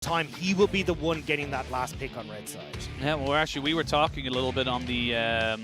time, he will be the one getting that last pick on red side. Yeah, well, actually, we were talking a little bit on the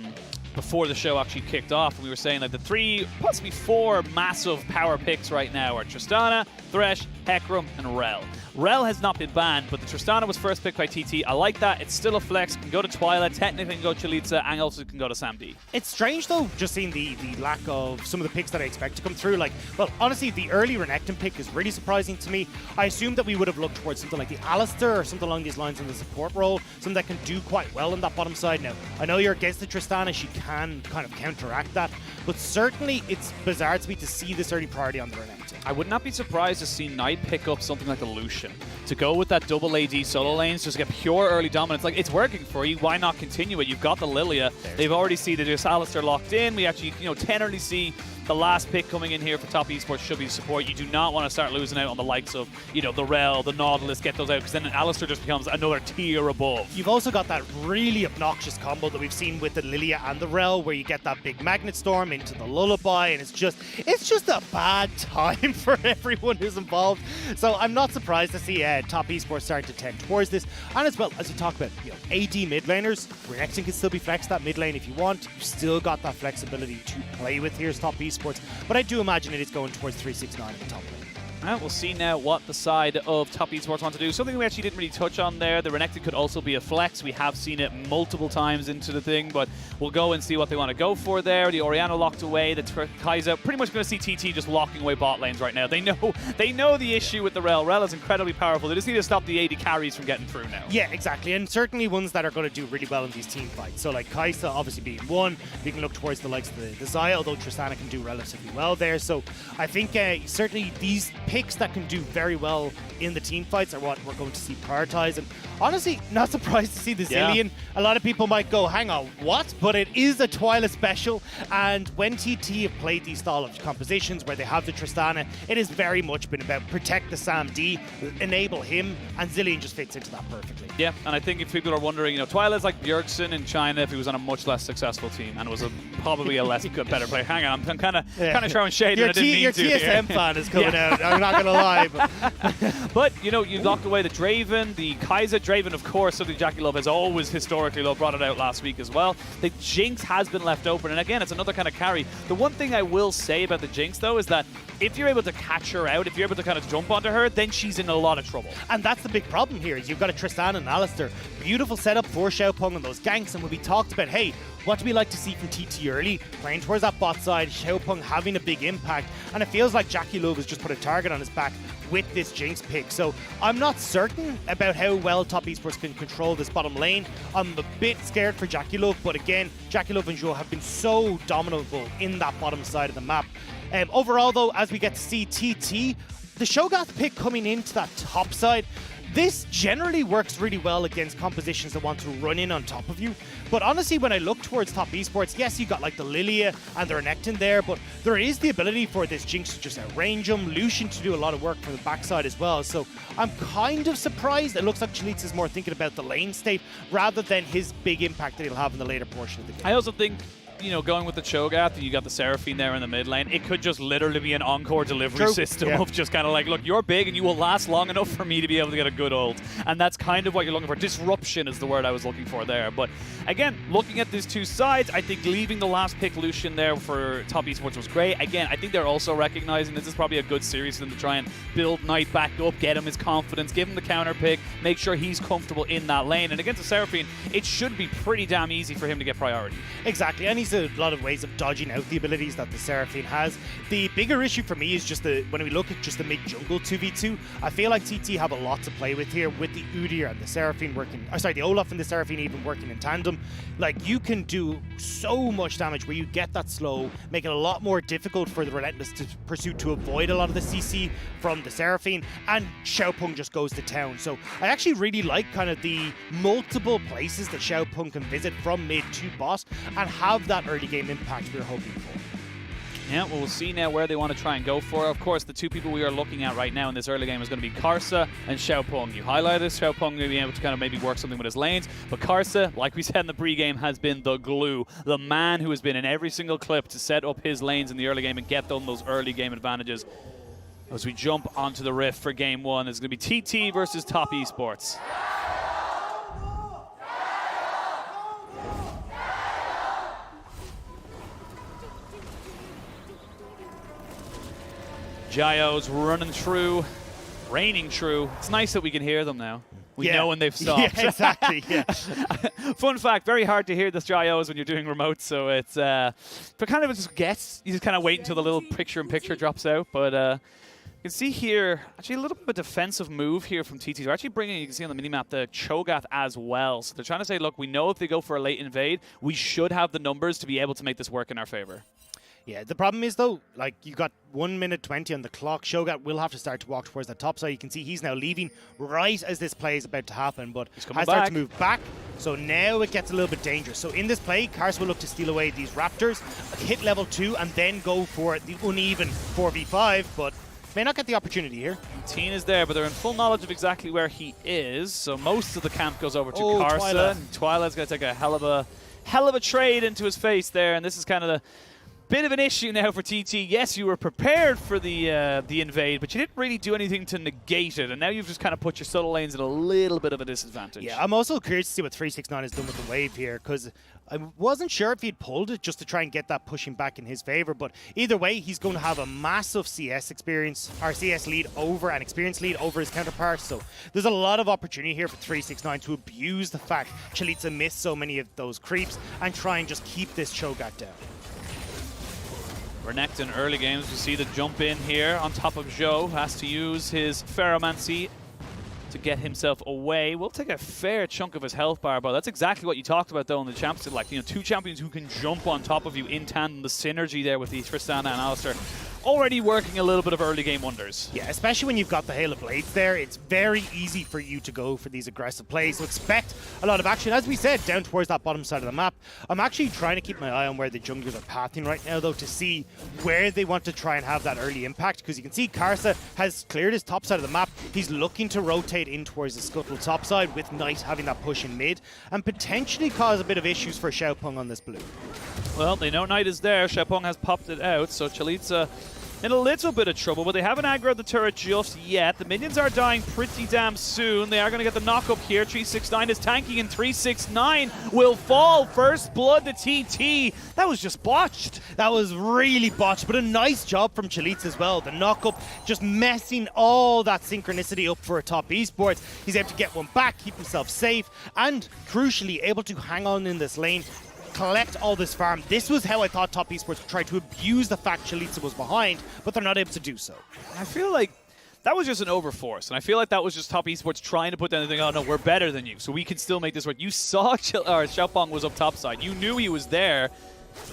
before the show actually kicked off, and we were saying that the 3, possibly 4 massive power picks right now are Tristana, Thresh, Hecarim, and Rell. Rell has not been banned, but the Tristana was first picked by TT. I like that. It's still a flex. Can go to Twila, technically can go Chelizi, and also can go to Sam D. It's strange, though, just seeing the lack of some of the picks that I expect to come through. Like, well, honestly, the early Renekton pick is really surprising to me. I assumed that we would have looked towards something like the Alistar or something along these lines in the support role, something that can do quite well in that bottom side. Now, I know you're against the Tristana. She can kind of counteract that, but certainly it's bizarre to me to see this early priority on the Renekton. I would not be surprised to see Knight pick up something like the Lucian. To go with that double AD solo lanes, just get pure early dominance. Like, it's working for you. Why not continue it? You've got the Lilia. They've already seen that there's Alistar locked in. We actually, tenderly see the last pick coming in here for top esports should be support. You do not want to start losing out on the likes of, the Rell, the Nautilus, get those out, because then Alistar just becomes another tier above. You've also got that really obnoxious combo that we've seen with the Lilia and the Rell, where you get that big Magnet Storm into the Lullaby, and it's just a bad time for everyone who's involved. So I'm not surprised to see top esports starting to tend towards this. And as well, as you talk about, AD mid laners, Renekton can still be flexed that mid lane if you want. You've still got that flexibility to play with here as top esports. But I do imagine it is going towards 369 at the top lane. Alright, we'll see now what the side of top esports want to do. Something we actually didn't really touch on there. The Renekton could also be a flex. We have seen it multiple times into the thing, but we'll go and see what they want to go for there. The Orianna locked away. The Kai'Sa pretty much going to see TT just locking away bot lanes right now. They know the issue with the Rell. Rell is incredibly powerful. They just need to stop the AD carries from getting through now. Yeah, exactly. And certainly ones that are going to do really well in these team fights. So like Kai'Sa obviously being one. We can look towards the likes of the Xayah, although Tristana can do relatively well there. So I think certainly these picks that can do very well in the team fights are what we're going to see prioritized. And honestly, not surprised to see the Zillion. A lot of people might go, hang on, what? But it is a Twila special, and when TT have played these style of compositions where they have the Tristana, it has very much been about protect the Sam D, enable him, and Zillion just fits into that perfectly. Yeah, and I think if people are wondering, Twila's like Bjergsen in China if he was on a much less successful team and was probably a better player. Hang on, I'm kind of throwing shade and I didn't mean to. Your TSM fan is coming out, I'm not going to lie. But, you locked away the Draven, the Kai'Sa. Draven, of course, something JackeyLove has always historically brought it out last week as well. The Jinx has been left open, and again, it's another kind of carry. The one thing I will say about the Jinx, though, is that if you're able to catch her out, if you're able to kind of jump onto her, then she's in a lot of trouble. And that's the big problem here, is you've got a Tristana and Alistar. Beautiful setup for Xiaopeng and those ganks, and when we talked about, hey, what do we like to see from TT early? Playing towards that bot side, Xiaopeng having a big impact, and it feels like JackeyLove has just put a target on his back with this Jinx pick. So I'm not certain about how well top esports can control this bottom lane. I'm a bit scared for JackeyLove, but again, JackeyLove and Zhuo have been so dominable in that bottom side of the map. Overall though, as we get to see TT, the Cho'Gath pick coming into that top side, this generally works really well against compositions that want to run in on top of you. But honestly, when I look towards top esports, yes, you got like the Lilia and the Renekton there, but there is the ability for this Jinx to just outrange him, Lucian to do a lot of work from the backside as well. So I'm kind of surprised. It looks like Chelizi is more thinking about the lane state rather than his big impact that he'll have in the later portion of the game. I also think, going with the Cho'Gath, and you got the Seraphine there in the mid lane, it could just literally be an encore delivery system of just kind of like, look, you're big and you will last long enough for me to be able to get a good ult. And that's kind of what you're looking for. Disruption is the word I was looking for there. But again, looking at these two sides, I think leaving the last pick Lucian there for top esports was great. Again, I think they're also recognizing this is probably a good series for them to try and build Knight back up, get him his confidence, give him the counter pick, make sure he's comfortable in that lane. And against the Seraphine, it should be pretty damn easy for him to get priority. Exactly, and he's a lot of ways of dodging out the abilities that the Seraphine has. The bigger issue for me is just when we look at just the mid-jungle 2v2, I feel like TT have a lot to play with here with the Udyr and the Seraphine working, the Olaf and the Seraphine even working in tandem. Like, you can do so much damage where you get that slow, make it a lot more difficult for the Relentless to pursue to avoid a lot of the CC from the Seraphine, and Xiaopeng just goes to town. So I actually really like kind of the multiple places that Xiaopeng can visit from mid to bot and have that early game impact we're hoping for. Yeah, well, we'll see now where they want to try and go for. Of course, the two people we are looking at right now in this early game is going to be karsa and Xiaopeng. You highlighted Xiaopeng being able to kind of maybe work something with his lanes, but karsa, like we said in the pregame, has been the glue. The man who has been in every single clip to set up his lanes in the early game and get them those early game advantages. As we jump onto the Rift for game 1, it's going to be TT versus Top Esports. Jayo's running through, raining through. It's nice that we can hear them now. We know when they've stopped. Yeah, exactly. Yeah. Fun fact, very hard to hear the Jayo's when you're doing remote, so it's but kind of just guess. You just kind of wait until the little picture-in-picture drops out. But you can see here, actually a little bit of a defensive move here from TT. They're actually bringing, you can see on the minimap, the Cho'Gath as well. So they're trying to say, look, we know if they go for a late invade, we should have the numbers to be able to make this work in our favor. Yeah, the problem is, though, like, you got 1 minute 20 on the clock. Cho'Gath will have to start to walk towards the top side. You can see he's now leaving right as this play is about to happen, but has started to move back. So now it gets a little bit dangerous. So in this play, Karsa will look to steal away these Raptors, hit level 2, and then go for the uneven 4v5, but may not get the opportunity here. Teeen is there, but they're in full knowledge of exactly where he is. So most of the camp goes over to Karsa. Twila. And Twila's going to take a hell of a trade into his face there, and this is kind of the bit of an issue now for TT. Yes, you were prepared for the invade, but you didn't really do anything to negate it, and now you've just kind of put your subtle lanes at a little bit of a disadvantage. Yeah, I'm also curious to see what 369 has done with the wave here, because I wasn't sure if he'd pulled it just to try and get that pushing back in his favor, but either way, he's going to have a massive CS experience, or CS lead over, an experience lead over his counterpart, so there's a lot of opportunity here for 369 to abuse the fact Chelizi missed so many of those creeps and try and just keep this Cho'Gath down. Renekton early games, we see the jump in here on top of Zhuo, has to use his Ferromancy to get himself away. We'll take a fair chunk of his health bar, but that's exactly what you talked about though in the championship. Like, you know, two champions who can jump on top of you in tandem, the synergy there with the Tristana and Alistar. Already working a little bit of early game wonders. Yeah, especially when you've got the Hail of Blades there, it's very easy for you to go for these aggressive plays. So expect a lot of action. As we said, down towards that bottom side of the map. I'm actually trying to keep my eye on where the junglers are pathing right now, though, to see where they want to try and have that early impact. Because you can see Karsa has cleared his top side of the map. He's looking to rotate in towards the Scuttle top side, with Knight having that push in mid, and potentially cause a bit of issues for Xiaopeng on this blue. Well, they know Knight is there. Xiaopeng has popped it out, so Chelizi in a little bit of trouble, but they haven't aggroed the turret just yet. The minions are dying pretty damn soon. They are going to get the knock up here. 369 is tanking, and 369 will fall. First blood to TT. That was just botched. That was really botched, but a nice job from Chelizi as well. The knock up just messing all that synchronicity up for a Top Esports. He's able to get one back, keep himself safe, and crucially able to hang on in this lane, collect all this farm. This was how I thought Top Esports tried to abuse the fact Chelizi was behind, but they're not able to do so. I feel like that was just an overforce, and I feel like that was just Top Esports trying to put down the thing, oh no, we're better than you, so we can still make this work. You saw Xiaopeng was up top side. You knew he was there.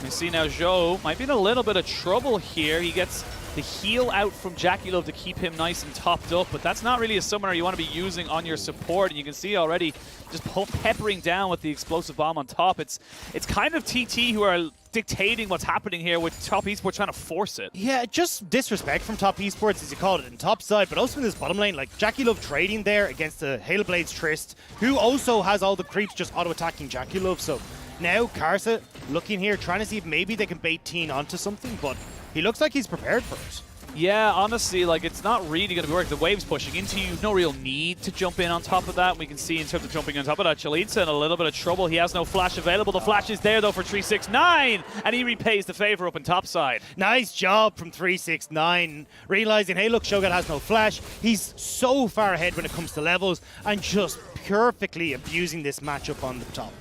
You see now Zhuo might be in a little bit of trouble here. He gets the heal out from JackeyLove to keep him nice and topped up, but that's not really a summoner you want to be using on your support, and you can see already just peppering down with the explosive bomb on top. It's kind of TT who are dictating what's happening here, with Top Esports trying to force it. Yeah, just disrespect from Top Esports, as you called it, in top side, but also in this bottom lane. Like, JackeyLove trading there against the Hail Blades Trist, who also has all the creeps just auto-attacking JackeyLove. So now Karsa looking here, trying to see if maybe they can bait Teeen onto something, but he looks like he's prepared for it. Yeah, honestly, like, it's not really going to be working. The wave's pushing into you. No real need to jump in on top of that. We can see in terms of jumping on top of that, Chelizi in a little bit of trouble. He has no flash available. The flash is there, though, for 369, and he repays the favor up in top side. Nice job from 369, realizing, hey, look, Cho'Gath has no flash. He's so far ahead when it comes to levels, and just perfectly abusing this matchup on the top.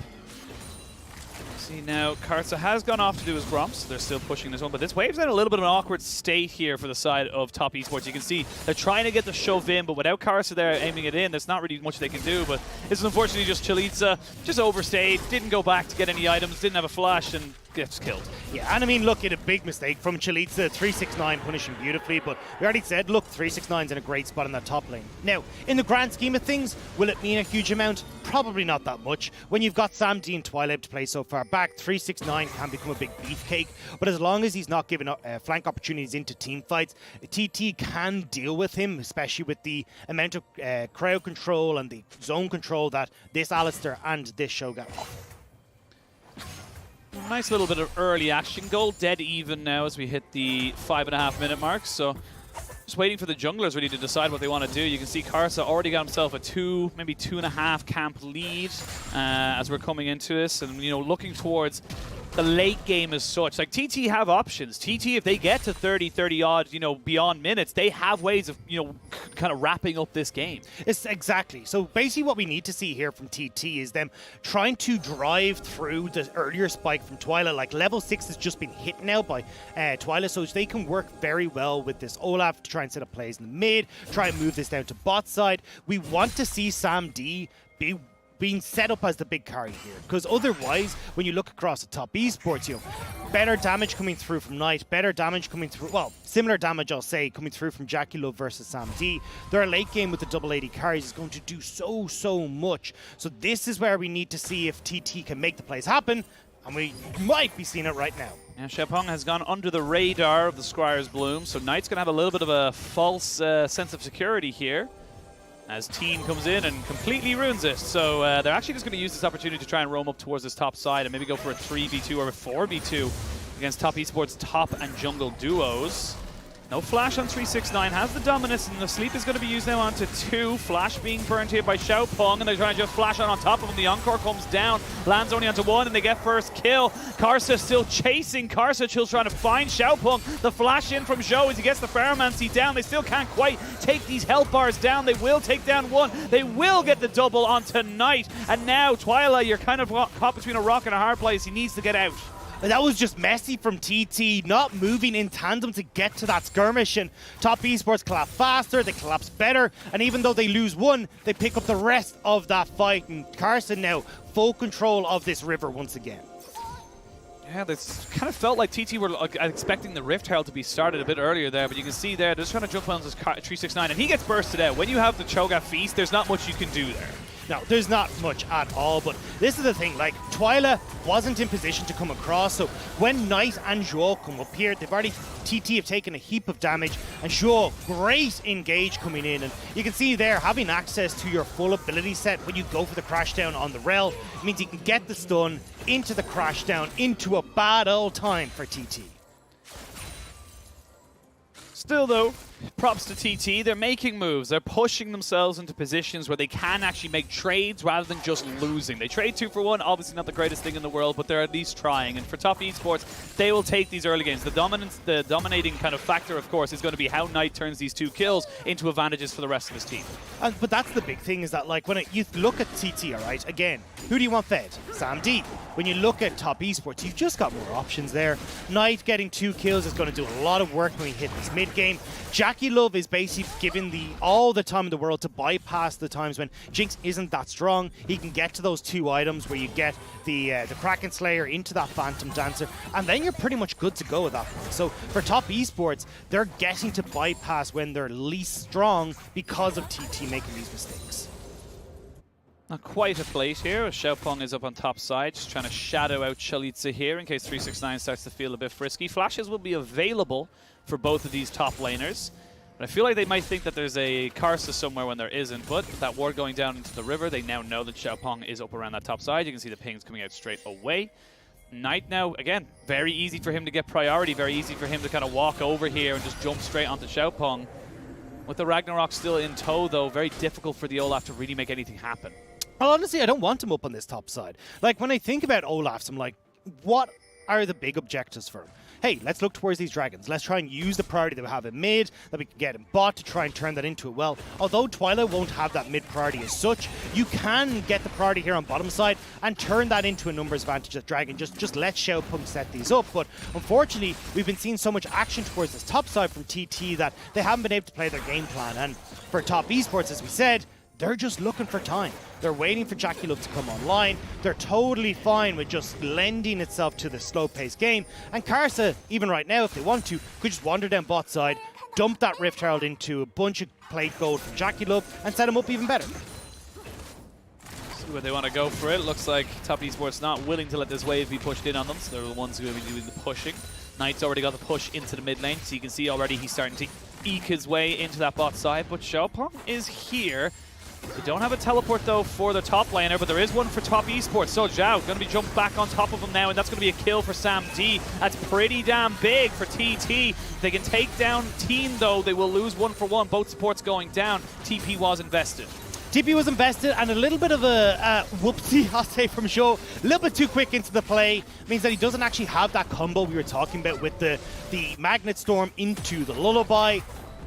See now, Karsa has gone off to do his Gromps. They're still pushing this one, but this wave's in a little bit of an awkward state here for the side of Top Esports. You can see they're trying to get the shove in, but without Karsa there aiming it in, there's not really much they can do. But this is unfortunately just Chelizi, just overstayed, didn't go back to get any items, didn't have a flash, and gets killed. Yeah, and I mean, look, at a big mistake from Chelizi. 369 punishing beautifully, but we already said, look, 369's in a great spot in that top lane. Now, in the grand scheme of things, will it mean a huge amount? Probably not that much. When you've got Sam D and Twila to play so far back, 369 can become a big beefcake, but as long as he's not giving flank opportunities into team fights, TT can deal with him, especially with the amount of crowd control and the zone control that this Alistar and this Cho'Gath offer. Nice little bit of early action goal, dead even now as we hit the 5.5 minute mark, so Just waiting for the junglers really to decide what they want to do. You can see Karsa already got himself a 2, maybe 2.5 camp lead as we're coming into this, and you know, looking towards the late game as such. Like TT have options. TT, if they get to 30 odd, you know, beyond minutes, they have ways of, you know, kind of wrapping up this game. It's exactly. So basically what we need to see here from TT is them trying to drive through the earlier spike from Twila. Like level 6 has just been hit now by Twila, so they can work very well with this Olaf to try and set up plays in the mid, try and move this down to bot side. We want to see Sam D being set up as the big carry here, because otherwise when you look across the top esports, you know, better damage coming through from Knight, better damage coming through, well, similar damage I'll say coming through from JackeyLove versus Sam D. Their late game with the double AD carries is going to do so much. So this is where we need to see if TT can make the plays happen, and we might be seeing it right now. Yeah, Xiaopeng has gone under the radar of the Squire's Bloom, so Knight's going to have a little bit of a false sense of security here, as Teeen comes in and completely ruins it. So they're actually just going to use this opportunity to try and roam up towards this top side and maybe go for a 3v2 or a 4v2 against top esports top and jungle duos. No flash on 369, has the dominance, and the sleep is going to be used now onto 2. Flash being burned here by Xiaopeng, and they're trying to just flash on top of him. The Encore comes down, lands only onto 1, and they get first kill. Karsa still chasing. Karsa still trying to find Xiaopeng. The flash in from Zhuo as he gets the Pheromancy down. They still can't quite take these health bars down. They will take down 1. They will get the double onto Knight. And now, Twila, you're kind of caught between a rock and a hard place. He needs to get out. That was just messy from TT, not moving in tandem to get to that skirmish, and top esports collapse faster, they collapse better, and even though they lose 1, they pick up the rest of that fight, and Carson now full control of this river once again. Yeah, this kind of felt like TT were expecting the Rift Herald to be started a bit earlier there, but you can see there, they're just trying to jump on this 369, and he gets bursted out. When you have the Cho'Gath feast, there's not much you can do there. No, there's not much at all, but this is the thing, like, Twila wasn't in position to come across, so when Knight and Zhuo come up here, they've already, TT have taken a heap of damage, and Zhuo, great engage coming in, and you can see there, having access to your full ability set when you go for the crash down on the Rell, means you can get the stun into the crash down, into a bad old time for TT. Still though, props to TT, they're making moves, they're pushing themselves into positions where they can actually make trades rather than just losing. They trade 2 for 1, obviously not the greatest thing in the world, but they're at least trying. And for top esports, they will take these early games. The dominating kind of factor, of course, is going to be how Knight turns these 2 kills into advantages for the rest of his team. But that's the big thing, is that like when you look at TT, all right, again, who do you want fed? Sam D. When you look at top esports, you've just got more options there. Knight getting 2 kills is going to do a lot of work when we hit this mid game. JackeyLove is basically given all the time in the world to bypass the times when Jinx isn't that strong. He can get to those 2 items where you get the Kraken Slayer into that Phantom Dancer, and then you're pretty much good to go at that point. So for top esports, they're getting to bypass when they're least strong because of TT making these mistakes. Not quite a plate here. Xiaopeng is up on top side, just trying to shadow out Chelizi here in case 369 starts to feel a bit frisky. Flashes will be available for both of these top laners. But I feel like they might think that there's a Karsa somewhere when there isn't, but with that ward going down into the river, they now know that Xiaopeng is up around that top side. You can see the pings coming out straight away. Knight now, again, very easy for him to get priority, very easy for him to kind of walk over here and just jump straight onto Xiaopeng. With the Ragnarok still in tow, though, very difficult for the Olaf to really make anything happen. Well, honestly, I don't want him up on this top side. Like, when I think about Olafs, I'm like, what are the big objectives for him? Hey, let's look towards these dragons. Let's try and use the priority that we have in mid, that we can get in bot to try and turn that into a well. Although Twila won't have that mid priority as such, you can get the priority here on bottom side and turn that into a numbers advantage of dragon. Just let Xiaopeng set these up. But unfortunately, we've been seeing so much action towards this top side from TT that they haven't been able to play their game plan. And for top esports, as we said, they're just looking for time. They're waiting for JackeyLove to come online. They're totally fine with just lending itself to the slow-paced game. And Karsa, even right now, if they want to, could just wander down bot side, dump that Rift Herald into a bunch of plate gold from JackeyLove, and set him up even better. See where they want to go for it. Looks like top esports not willing to let this wave be pushed in on them, so they're the ones who are doing the pushing. Knight's already got the push into the mid lane, so you can see already he's starting to eke his way into that bot side, but Xiaopeng is here. They don't have a teleport, though, for the top laner, but there is one for top esports. So Zhuo going to be jumped back on top of him now, and that's going to be a kill for Sam D. That's pretty damn big for TT. They can take down Teeen, though. They will lose 1-for-1. Both supports going down. TP was invested. TP was invested, and a little bit of a whoopsie, I'll say, from Zhuo. A little bit too quick into the play. Means that he doesn't actually have that combo we were talking about with the Magnet Storm into the Lullaby.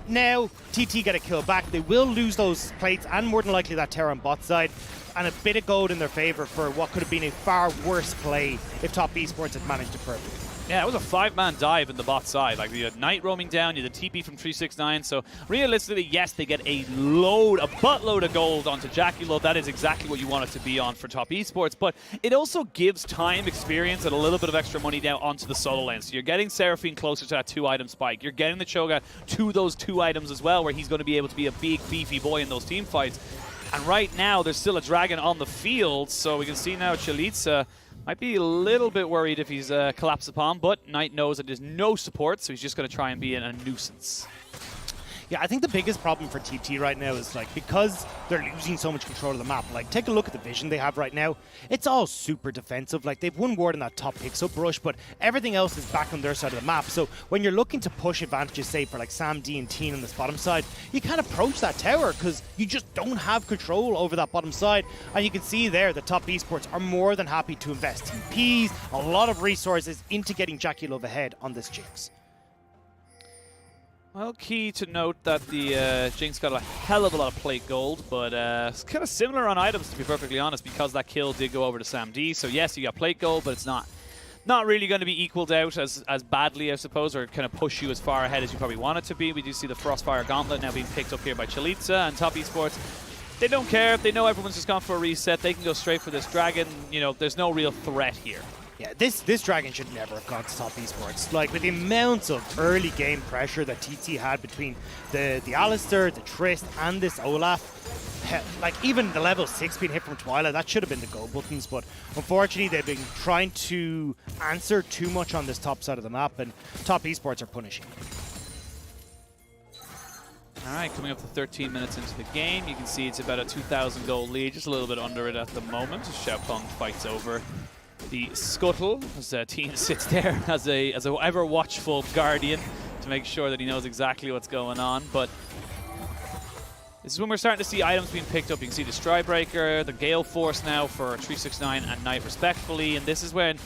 Now, TT get a kill back. They will lose those plates and more than likely that Terra on bot side. And a bit of gold in their favor for what could have been a far worse play if top esports had managed to perfect. Yeah, it was a 5-man dive in the bot side. Like, you had Knight roaming down, you had the TP from 369. So realistically, yes, they get a buttload of gold onto JackeyLove. That is exactly what you want it to be on for top esports. But it also gives time, experience, and a little bit of extra money down onto the solo lane. So you're getting Seraphine closer to that 2-item spike. You're getting the Cho'Gath to those 2 items as well, where he's going to be able to be a big, beefy boy in those team fights. And right now, there's still a dragon on the field. So we can see now Chelizi might be a little bit worried if he's collapsed upon, but Knight knows that there's no support, so he's just going to try and be a nuisance. Yeah, I think the biggest problem for TT right now is, like, because they're losing so much control of the map. Like, take a look at the vision they have right now. It's all super defensive. Like, they've one ward in that top picks-up brush, but everything else is back on their side of the map. So when you're looking to push advantages, say, for, like, Sam D and Teeen on this bottom side, you can't approach that tower because you just don't have control over that bottom side. And you can see there the top esports are more than happy to invest TPs, a lot of resources into getting JackeyLove ahead on this Jinx. Well, key to note that the Jinx got a hell of a lot of plate gold, but it's kind of similar on items, to be perfectly honest, because that kill did go over to Sam D. So yes, you got plate gold, but it's not really going to be equaled out as badly, I suppose, or kind of push you as far ahead as you probably want it to be. We do see the Frostfire Gauntlet now being picked up here by Chelizi, and top esports, they don't care. They know everyone's just gone for a reset. They can go straight for this dragon. You know, there's no real threat here. Yeah, this dragon should never have gone to top esports. Like, with the amounts of early game pressure that TT had between the Alistar, the Trist, and this Olaf, like, even the level 6 being hit from Twila, that should have been the go buttons, but unfortunately they've been trying to answer too much on this top side of the map, and top esports are punishing. All right, coming up to 13 minutes into the game, you can see it's about a 2,000 gold lead, just a little bit under it at the moment. Xiaopeng fights over the scuttle as Teeen sits there as a ever watchful guardian to make sure that he knows exactly what's going on. But this is when we're starting to see items being picked up. You can see the Strybreaker, the Gale Force now for 369 and Knight respectfully, and this is when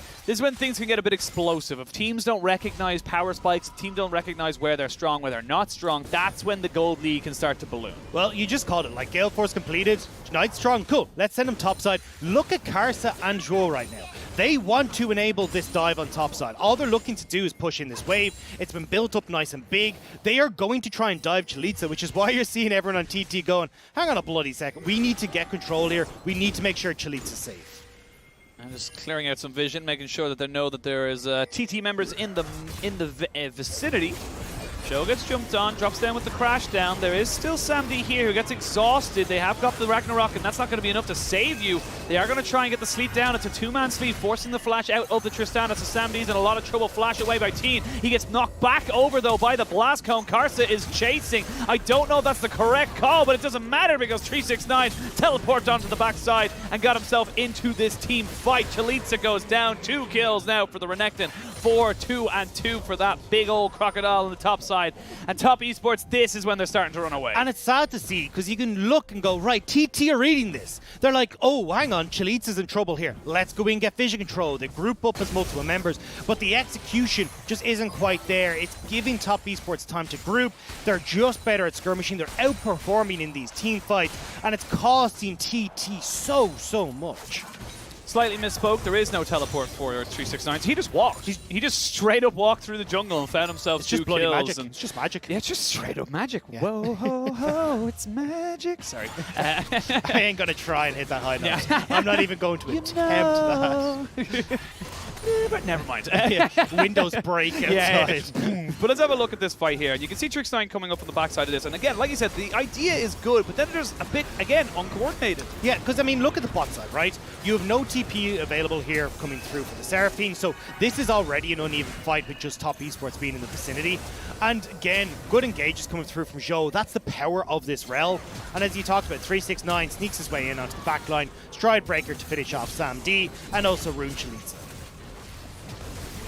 things can get a bit explosive. If teams don't recognize power spikes, if teams don't recognize where they're strong, where they're not strong, that's when the gold lead can start to balloon. Well, you just called it. Like, Gale Force completed, Knight strong, cool. Let's send him topside. Look at Karsa and Zhuo right now. They want to enable this dive on topside. All they're looking to do is push in this wave. It's been built up nice and big. They are going to try and dive Chelizi, which is why you're seeing everyone on TT going, hang on a bloody second. We need to get control here. We need to make sure Chelizi's safe. And just clearing out some vision, making sure that they know that there is TT members in the vicinity. Zhuo gets jumped on, drops down with the crash down. There is still Sam D here who gets exhausted. They have got the Ragnarok, and that's not going to be enough to save you. They are going to try and get the sleep down. It's a 2-man sleep, forcing the flash out of the Tristana. So Sam D's in a lot of trouble. Flash away by Teeen. He gets knocked back over, though, by the Blast Cone. Karsa is chasing. I don't know if that's the correct call, but it doesn't matter because 369 teleported onto the backside and got himself into this team fight. Chelizi goes down. 2 kills now for the Renekton. 4, 2, and 2 for that big old crocodile on the top side. And top esports, this is when they're starting to run away. And it's sad to see, because you can look and go, right, TT are reading this. They're like, oh, hang on, Chelizi's in trouble here. Let's go in and get vision control. They group up as multiple members, but the execution just isn't quite there. It's giving top esports time to group. They're just better at skirmishing. They're outperforming in these team fights, and it's costing TT so much. Slightly misspoke. There is no teleport for 369. He just walked. He just straight up walked through the jungle and found himself 2 kills. Magic. And it's just magic. Yeah, it's just straight up magic. Yeah. Whoa, ho, ho, it's magic. Sorry. I ain't going to try and hit that high note. Yeah. I'm not even going to attempt that. But never mind. Windows break outside. But let's have a look at this fight here. You can see Tristana coming up on the backside of this. And again, like you said, the idea is good, but then there's a bit, again, uncoordinated. Yeah, because, I mean, look at the bot side, right? You have no TP available here coming through for the Seraphine, so this is already an uneven fight with just top esports being in the vicinity. And again, good engages coming through from Zhuo. That's the power of this Rell. And as you talked about, 369 sneaks his way in onto the back line, Stride Breaker to finish off Sam D, and also Rune Chelizi.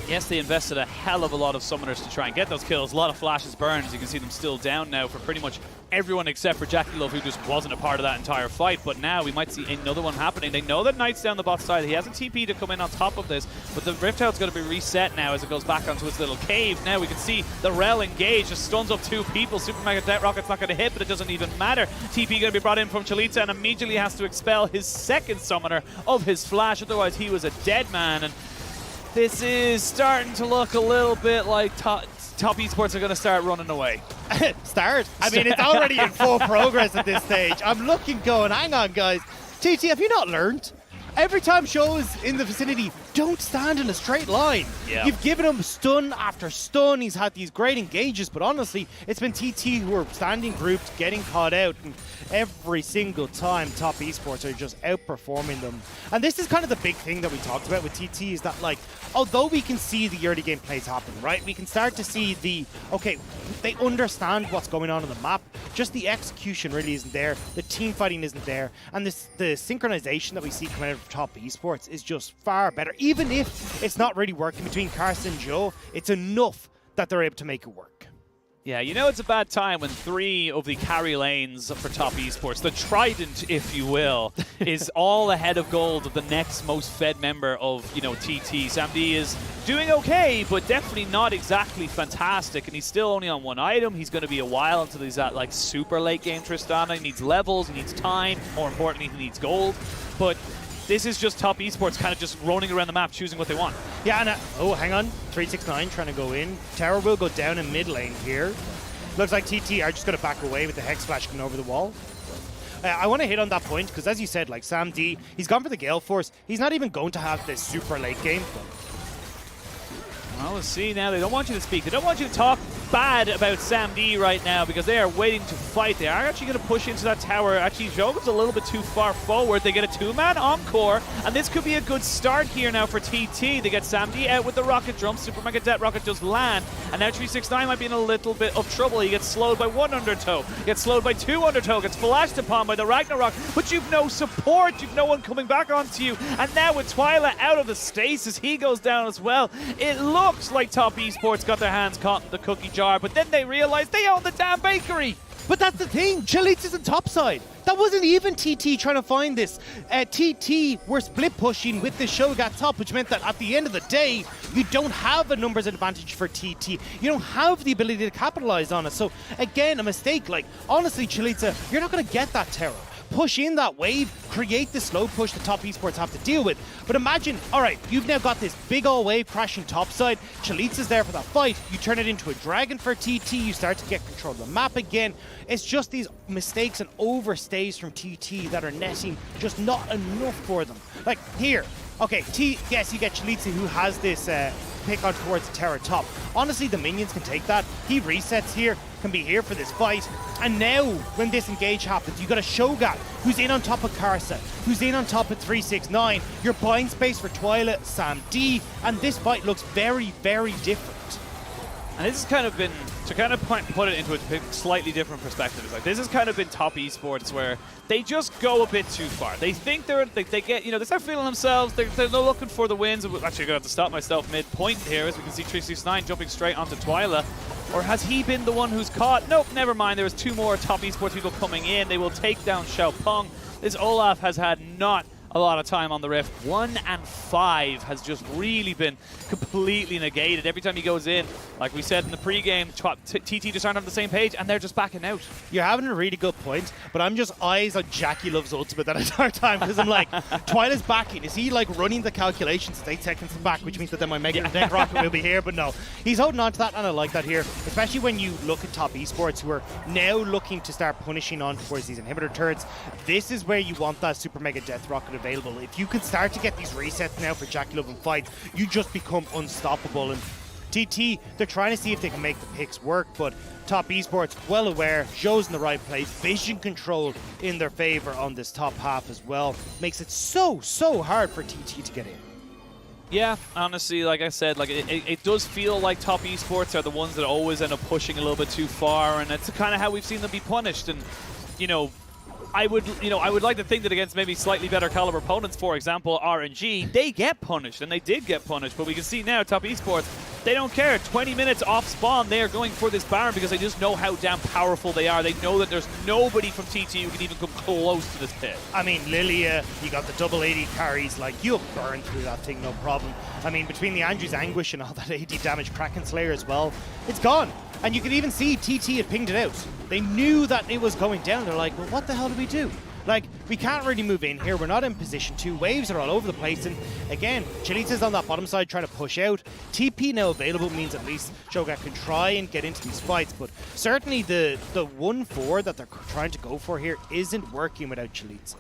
Yes, they invested a hell of a lot of summoners to try and get those kills. A lot of flashes burned. As you can see them still down now for pretty much everyone except for JackeyLove, who just wasn't a part of that entire fight. But now we might see another one happening. They know that Knight's down the bot side. He has a TP to come in on top of this, but the Rift Out's going to be reset now as it goes back onto its little cave. Now we can see the Rell engage, just stuns up 2 people. Super Mega Death Rocket's not going to hit, but it doesn't even matter. TP going to be brought in from Chelizi and immediately has to expel his second summoner of his flash. Otherwise, he was a dead man. And this is starting to look a little bit like top esports are going to start running away. Start? I mean, it's already in full progress at this stage. I'm looking going, hang on, guys. TT, have you not learned? Every time shows in the vicinity, don't stand in a straight line. Yeah. You've given him stun after stun. He's had these great engages, but honestly, it's been TT who are standing grouped, getting caught out, and every single time top esports are just outperforming them. And this is kind of the big thing that we talked about with TT is that, like, although we can see the early game plays happen, right? We can start to see okay, they understand what's going on the map. Just the execution really isn't there. The team fighting isn't there. And the synchronization that we see coming out of top esports is just far better. Even if it's not really working between Karsa and Zhuo, it's enough that they're able to make it work. Yeah, you know it's a bad time when 3 of the carry lanes for top esports, the trident, if you will, is all ahead of gold of the next most fed member of, TT. Sam D is doing okay, but definitely not exactly fantastic, and he's still only on 1 item. He's going to be a while until he's at, like, super late game Tristana. He needs levels, he needs time, more importantly, he needs gold. But this is just top esports kind of just roaming around the map, choosing what they want. Yeah, and oh, hang on. 369 trying to go in. Tower will go down in mid lane here. Looks like TT are just going to back away with the Hex Flash coming over the wall. I want to hit on that point, because as you said, like, Sam D, he's gone for the Gale Force. He's not even going to have this super late game. Well, let's see now. They don't want you to speak. They don't want you to talk bad about Sam D right now because they are waiting to fight. They are actually going to push into that tower. Actually, Cho'Gath's a little bit too far forward. They get a 2-man encore, and this could be a good start here now for TT. They get Sam D out with the rocket drum. Super Mega Death Rocket does land, and now 369 might be in a little bit of trouble. He gets slowed by 1 undertow, gets slowed by 2 undertow, gets flashed upon by the Ragnarok, but you've no support. You've no one coming back onto you, and now with Twila out of the stasis, he goes down as well. It looks like top esports got their hands caught in the cookie jar, but then they realized they own the damn bakery. But that's the thing, Chelizi's on top side. That wasn't even TT trying to find this. TT were split pushing with the Cho'Gath top, which meant that at the end of the day, you don't have a numbers advantage for TT. You don't have the ability to capitalize on it. So again, a mistake. Like, honestly, Chelizi, you're not going to get that terror. Push in that wave, create the slow push the top esports have to deal with. But imagine, all right, you've now got this big old wave crashing topside. Chelizi's there for that fight. You turn it into a dragon for TT. You start to get control of the map again. It's just these mistakes and overstays from TT that are netting just not enough for them. Like here, okay, yes, you get Chelizi who has this pick on towards the tower top. Honestly, the minions can take that. He resets here, can be here for this fight. And now, when this engage happens, you got a Cho'Gath who's in on top of Karsa, who's in on top of 369. You're buying space for Twila, Sam D, and this fight looks very, very different. And this has kind of been, to kind of put it into a slightly different perspective, it's like this has kind of been top esports where they just go a bit too far. They think they get, they start feeling themselves, they're looking for the wins. Actually, I'm going to have to stop myself mid-point here as we can see 369 jumping straight onto Twila. Or has he been the one who's caught? Nope, never mind. There was 2 more top esports people coming in. They will take down Xiaopeng. This Olaf has had not a lot of time on the Rift. 1 and 5 has just really been completely negated. Every time he goes in, like we said in the pregame, TT just aren't on the same page, and they're just backing out. You're having a really good point, but I'm just eyes on JackeyLove's ultimate that entire time, because I'm like, Twila's backing. Is he like running the calculations at 8 seconds back, which means that then my Mega Death Rocket will be here, but no. He's holding on to that, and I like that here, especially when you look at top esports who are now looking to start punishing on towards these inhibitor turrets. This is where you want that Super Mega Death Rocket available. If you can start to get these resets now for JackeyLove in fights, you just become unstoppable. And TT, they're trying to see if they can make the picks work, but Top Esports, well aware, Zhuo's in the right place, vision control in their favor on this top half as well. Makes it so hard for TT to get in. Yeah, honestly, like I said, like it does feel like Top Esports are the ones that always end up pushing a little bit too far, and it's kind of how we've seen them be punished. And you know, I would like to think that against maybe slightly better caliber opponents, for example, RNG, they get punished, and they did get punished. But we can see now, Top Esports, they don't care. 20 minutes off spawn, they are going for this Baron because they just know how damn powerful they are. They know that there's nobody from TT who can even come close to this pit. I mean, Lilia, you got the double AD carries, like, you'll burn through that thing, no problem. I mean, between the Andrew's Anguish and all that AD damage, Kraken Slayer as well, it's gone. And you can even see TT had pinged it out. They knew that it was going down. They're like, well, what the hell do we do? Like, we can't really move in here. We're not in position 2. Waves are all over the place. And again, Chelizi's on that bottom side trying to push out. TP now available means at least Cho'Gath can try and get into these fights. But certainly the 1-4 that they're trying to go for here isn't working without Chelizi.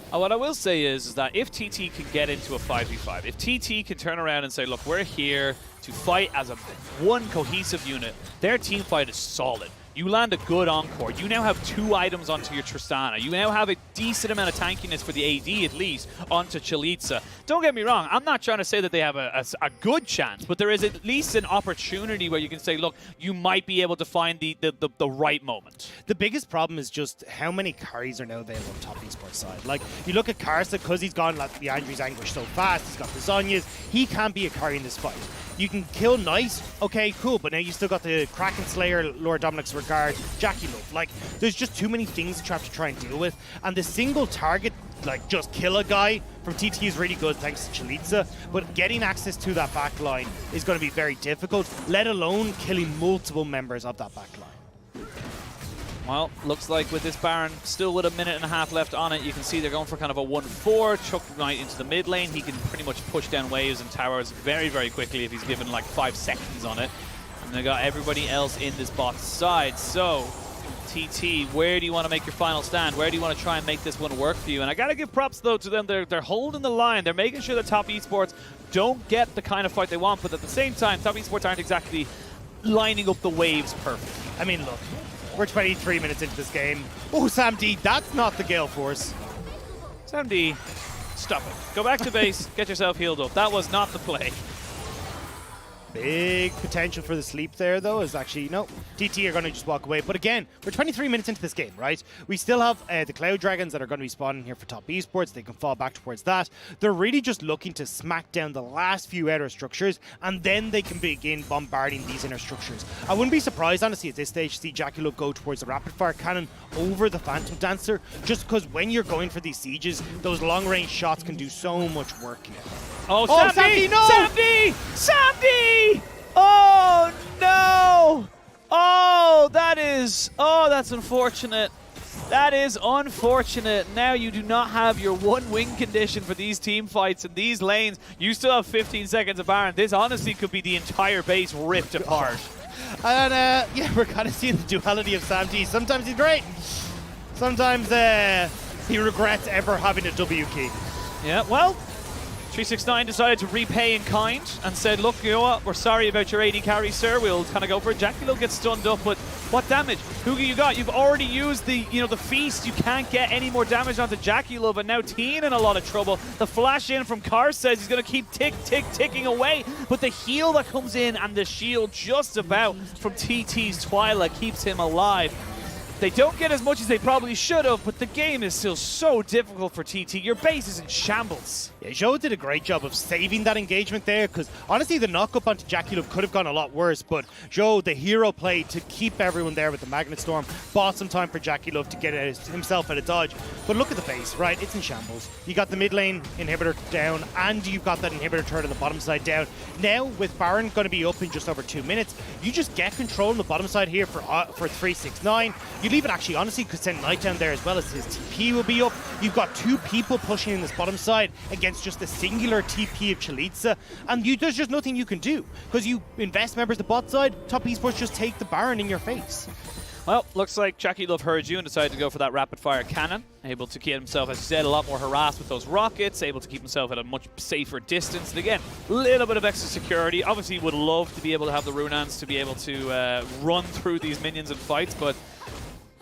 What I will say is that if TT can get into a 5v5, if TT can turn around and say, look, we're here to fight as one cohesive unit, their team fight is solid. You land a good encore. You now have 2 items onto your Tristana. You now have a decent amount of tankiness for the AD, at least, onto Chelizi. Don't get me wrong. I'm not trying to say that they have a good chance, but there is at least an opportunity where you can say, look, you might be able to find the right moment. The biggest problem is just how many carries are now available on Top Esports side. Like, you look at Karsa, because he's gone like the Andrew's Anguish so fast, he's got the Zhonyas, he can't be a carry in this fight. You can kill Knight, okay, cool, but now you still got the Kraken Slayer, Lord Dominic's Regard, JackeyLove. Like, there's just too many things that you have to try and deal with, and the single target, like, just kill a guy from TT is really good thanks to Chelizi, but getting access to that back line is going to be very difficult, let alone killing multiple members of that back line. Well, looks like with this Baron, still with a minute and a half left on it, you can see they're going for kind of a 1-4. Chuck Knight into the mid lane. He can pretty much push down waves and towers very, very quickly if he's given like 5 seconds on it. And they got everybody else in this bot side. So, TT, where do you want to make your final stand? Where do you want to try and make this one work for you? And I got to give props, though, to them. They're holding the line. They're making sure that Top Esports don't get the kind of fight they want. But at the same time, Top Esports aren't exactly lining up the waves perfectly. I mean, look. We're 23 minutes into this game. Oh, Sam D, that's not the Gale Force. Sam D, stop it. Go back to base, get yourself healed up. That was not the play. Big potential for the sleep there, though, is actually, no, TT are going to just walk away. But again, we're 23 minutes into this game, right? We still have the Cloud Dragons that are going to be spawning here for Top Esports. They can fall back towards that. They're really just looking to smack down the last few outer structures, and then they can begin bombarding these inner structures. I wouldn't be surprised, honestly, at this stage to see JackeyLove go towards the Rapid Fire Cannon over the Phantom Dancer, just because when you're going for these sieges, those long-range shots can do so much work here. Oh, Sandy, no! Sandy! Sandy! Oh, no! Oh, that's unfortunate. That is unfortunate. Now you do not have your 1 win condition for these team fights in these lanes. You still have 15 seconds of Baron. This honestly could be the entire base ripped apart. And yeah, we're kind of seeing the duality of Sam D. Sometimes he's great. Sometimes he regrets ever having a W key. Yeah, well, 369 decided to repay in kind and said, look, you know what, we're sorry about your AD carry, sir. We'll kind of go for it. JackeyLove gets stunned up, but what damage? Who you got? You've already used the feast. You can't get any more damage onto JackeyLove, and now Teeen in a lot of trouble. The flash in from Karsa says he's going to keep ticking away, but the heal that comes in and the shield just about from TT's Twila keeps him alive. They don't get as much as they probably should have, but the game is still so difficult for TT. Your base is in shambles. Yeah, Zhuo did a great job of saving that engagement there, because honestly the knock-up onto JackeyLove could have gone a lot worse, but Zhuo, the hero play to keep everyone there with the Magnet Storm, bought some time for JackeyLove to get himself out of dodge. But look at the base, right? It's in shambles. You got the mid lane inhibitor down, and you've got that inhibitor turret on the bottom side down. Now, with Baron going to be up in just over 2 minutes, you just get control on the bottom side here for 369. You leave it actually, honestly, could send Knight down there as well, as his TP will be up. You've got 2 people pushing in this bottom side against just a singular TP of Chelizi, and there's just nothing you can do, because you invest members the bot side, Top Esports just take the Baron in your face. Well, looks like JackeyLove heard you and decided to go for that rapid-fire cannon. Able to keep himself, as you said, a lot more harassed with those rockets, able to keep himself at a much safer distance. And again, a little bit of extra security. Obviously, would love to be able to have the Runans to be able to run through these minions and fights, but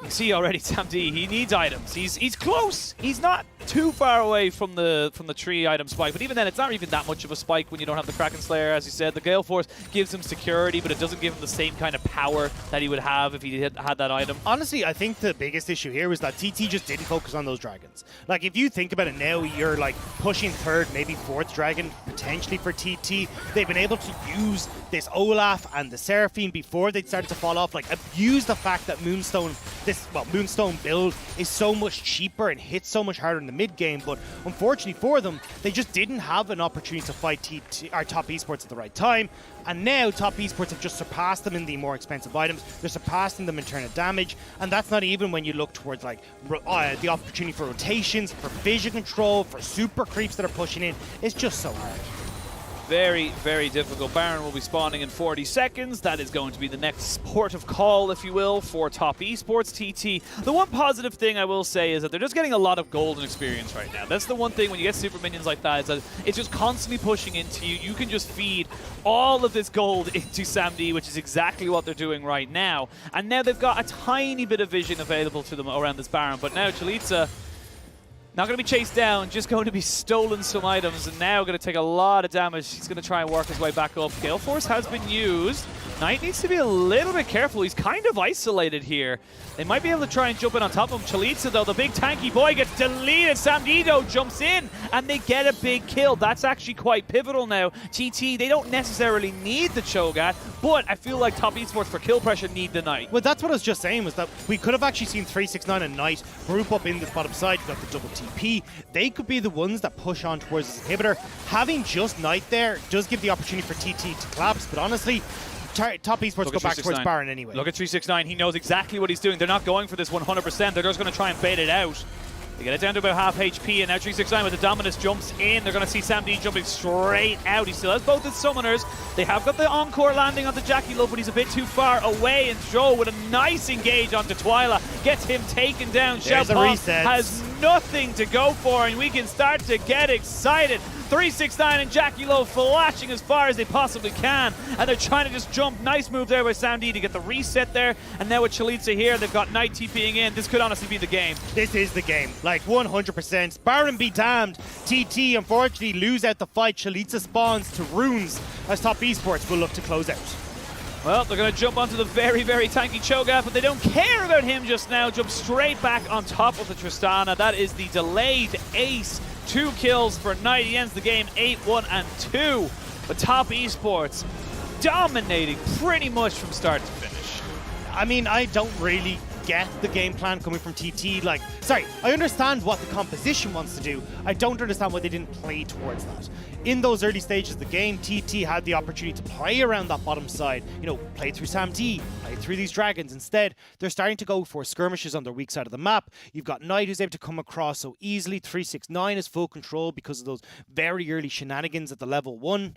you see already SamD, he needs items. He's close. He's not too far away from the tree item spike, but even then, it's not even that much of a spike when you don't have the Kraken Slayer. As you said, the Gale Force gives him security, but it doesn't give him the same kind of power that he would have if he had that item. Honestly, I think the biggest issue here was that TT just didn't focus on those dragons. Like, if you think about it now, you're like pushing third, maybe fourth dragon, potentially for TT. They've been able to use this Olaf and the Seraphine before they started to fall off, like abuse the fact that Moonstone build is so much cheaper and hits so much harder in the mid game, but unfortunately for them, they just didn't have an opportunity to fight Top Esports at the right time. And now Top Esports have just surpassed them in the more expensive items. They're surpassing them in turn of damage, and that's not even when you look towards like the opportunity for rotations, for vision control, for super creeps that are pushing in. It's just so hard. Very, very difficult. Baron will be spawning in 40 seconds. That is going to be the next port of call, if you will, for Top Esports. TT, the one positive thing I will say is that they're just getting a lot of golden experience right now. That's the one thing when you get super minions like that, is that it's just constantly pushing into you. You can just feed all of this gold into SamD, which is exactly what they're doing right now. And now they've got a tiny bit of vision available to them around this Baron. But now Chelizi, not going to be chased down, just going to be stolen some items, and now going to take a lot of damage. He's going to try and work his way back up. Gale Force has been used. Knight needs to be a little bit careful. He's kind of isolated here. They might be able to try and jump in on top of him. Chelizi, though, the big tanky boy, gets deleted. SamD jumps in, and they get a big kill. That's actually quite pivotal now. TT, they don't necessarily need the Cho'Gath, but I feel like Top Esports for kill pressure need the Knight. Well, that's what I was just saying, was that we could have actually seen 369 and Knight group up in this bottom side. You got the double TP. They could be the ones that push on towards this inhibitor. Having just Knight there does give the opportunity for TT to collapse, but honestly, Top Esports go back towards Baron anyway. Look at 369. He knows exactly what he's doing. They're not going for this 100%. They're just going to try and bait it out. They get it down to about half HP, and now 369 with the Dominus jumps in. They're going to see SamD jumping straight out. He still has both his summoners. They have got the Encore landing onto JackeyLove, but he's a bit too far away. And Zhuo with a nice engage onto Twila gets him taken down. Xiaopeng has nothing to go for, and we can start to get excited. 369 and JackeyLove flashing as far as they possibly can, and they're trying to just jump. Nice move there by SamD to get the reset there, and now with Chelizi here, they've got Knight TPing in. This could honestly be the game. This is the game, like 100%. Baron be damned. TT unfortunately lose out the fight. Chelizi spawns to runes as Top Esports will look to close out. Well, they're going to jump onto the very, very tanky Cho'Gath, but they don't care about him just now. Jump straight back on top of the Tristana. That is the delayed ace. 2 kills for Knight. He ends the game 8-1-2. But Top Esports dominating pretty much from start to finish. I mean, I don't really get the game plan coming from TT. Like, sorry, I understand what the composition wants to do. I don't understand why they didn't play towards that. In those early stages of the game, TT had the opportunity to play around that bottom side, you know, play through SamD, play through these dragons. Instead, they're starting to go for skirmishes on their weak side of the map. You've got Knight who's able to come across so easily. 369 is full control because of those very early shenanigans at the level 1.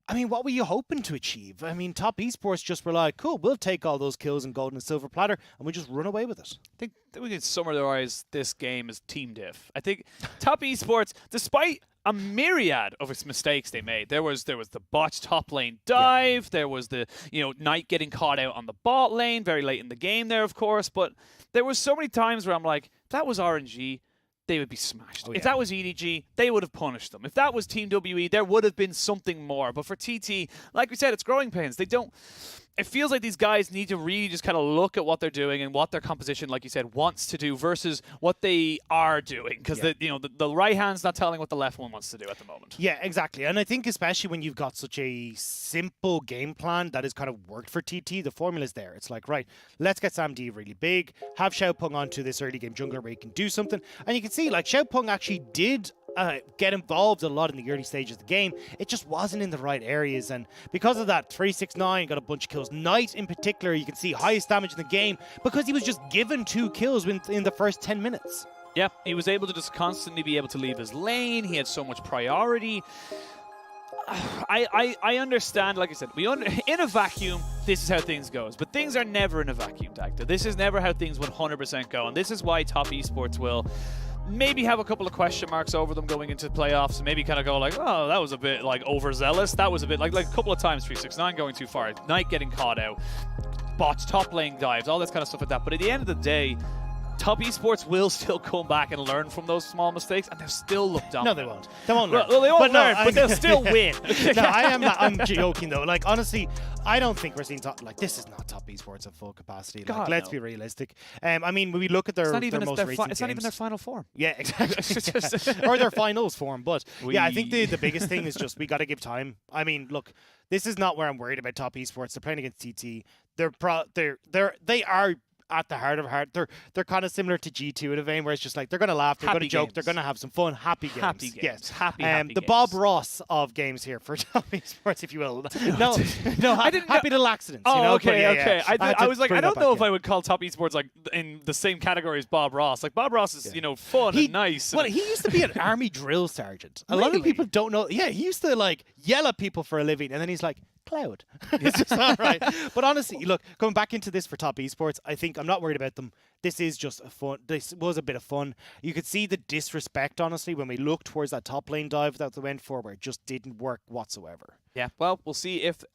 I mean, what were you hoping to achieve? I mean, Top Esports just were like, cool, we'll take all those kills in gold and silver platter, and we just run away with it. I think that we can summarize this game as team diff. I think Top Esports, despite a myriad of its mistakes they made, there was the botched top lane dive, there was the, you know, Knight getting caught out on the bot lane very late in the game there, of course, but there was so many times where I'm like, if that was RNG, they would be smashed. If that was EDG, they would have punished them. If that was Team WE, there would have been something more. But for TT, like we said, it's growing pains. They don't... It feels like these guys need to really just kind of look at what they're doing and what their composition, like you said, wants to do versus what they are doing. Because the right hand's not telling what the left one wants to do at the moment. Yeah, exactly. And I think especially when you've got such a simple game plan that has kind of worked for TT, the formula's there. It's like, right, let's get SamD really big, have Xiaopeng onto this early game jungler where he can do something. And you can see, like, Xiaopeng actually did get involved a lot in the early stages of the game. It just wasn't in the right areas, and because of that, 369 got a bunch of kills. Knight in particular, you can see highest damage in the game because he was just given 2 kills in the first 10 minutes. Yeah, he was able to just constantly be able to leave his lane. He had so much priority. I understand, like I said, in a vacuum, this is how things goes. But things are never in a vacuum, Dacta. This is never how things 100% go. And this is why top esports will maybe have a couple of question marks over them going into playoffs, and maybe kind of go like, oh, that was a bit like overzealous. That was a bit like a couple of times 369 going too far, Knight getting caught out, bots, top lane dives, all this kind of stuff like that. But at the end of the day, top esports will still come back and learn from those small mistakes, and they'll still look dominant. No, they won't. They won't learn. Well, they won't but learn, but they'll still win. No, I'm joking though. Like, honestly, I don't think we're seeing top. Like, this is not top esports at full capacity. Like, God, let's be realistic. I mean, when we look at their most recent it's not even games- their final form. Yeah, exactly. Or their finals form. But yeah, I think the biggest thing is just we got to give time. I mean, look, this is not where I'm worried about top esports. They're playing against TT. They are at the heart of heart. They're kind of similar to G2 in a vein where it's just like they're going to laugh, they're going to joke, they're going to have some fun, happy games. Happy games. Yes. Happy the games. Bob Ross of games here for top esports, if you will. No, I didn't happy little accidents. Oh, you know? okay, But yeah, okay. yeah. I was like, I don't know if I would. would call top esports like in the same category as Bob Ross. Like Bob Ross is, fun and nice. Well, he used to be an army drill sergeant. A lot of Really? people don't know. Yeah, he used to like yell at people for a living, and then he's like, Cloud. It's just all right. But honestly, look, coming back into this for top esports, I think I'm not worried about them. This is just a fun. This was a bit of fun. You could see the disrespect, honestly, when we looked towards that top lane dive that they went for, where it just didn't work whatsoever. Yeah, well, we'll see if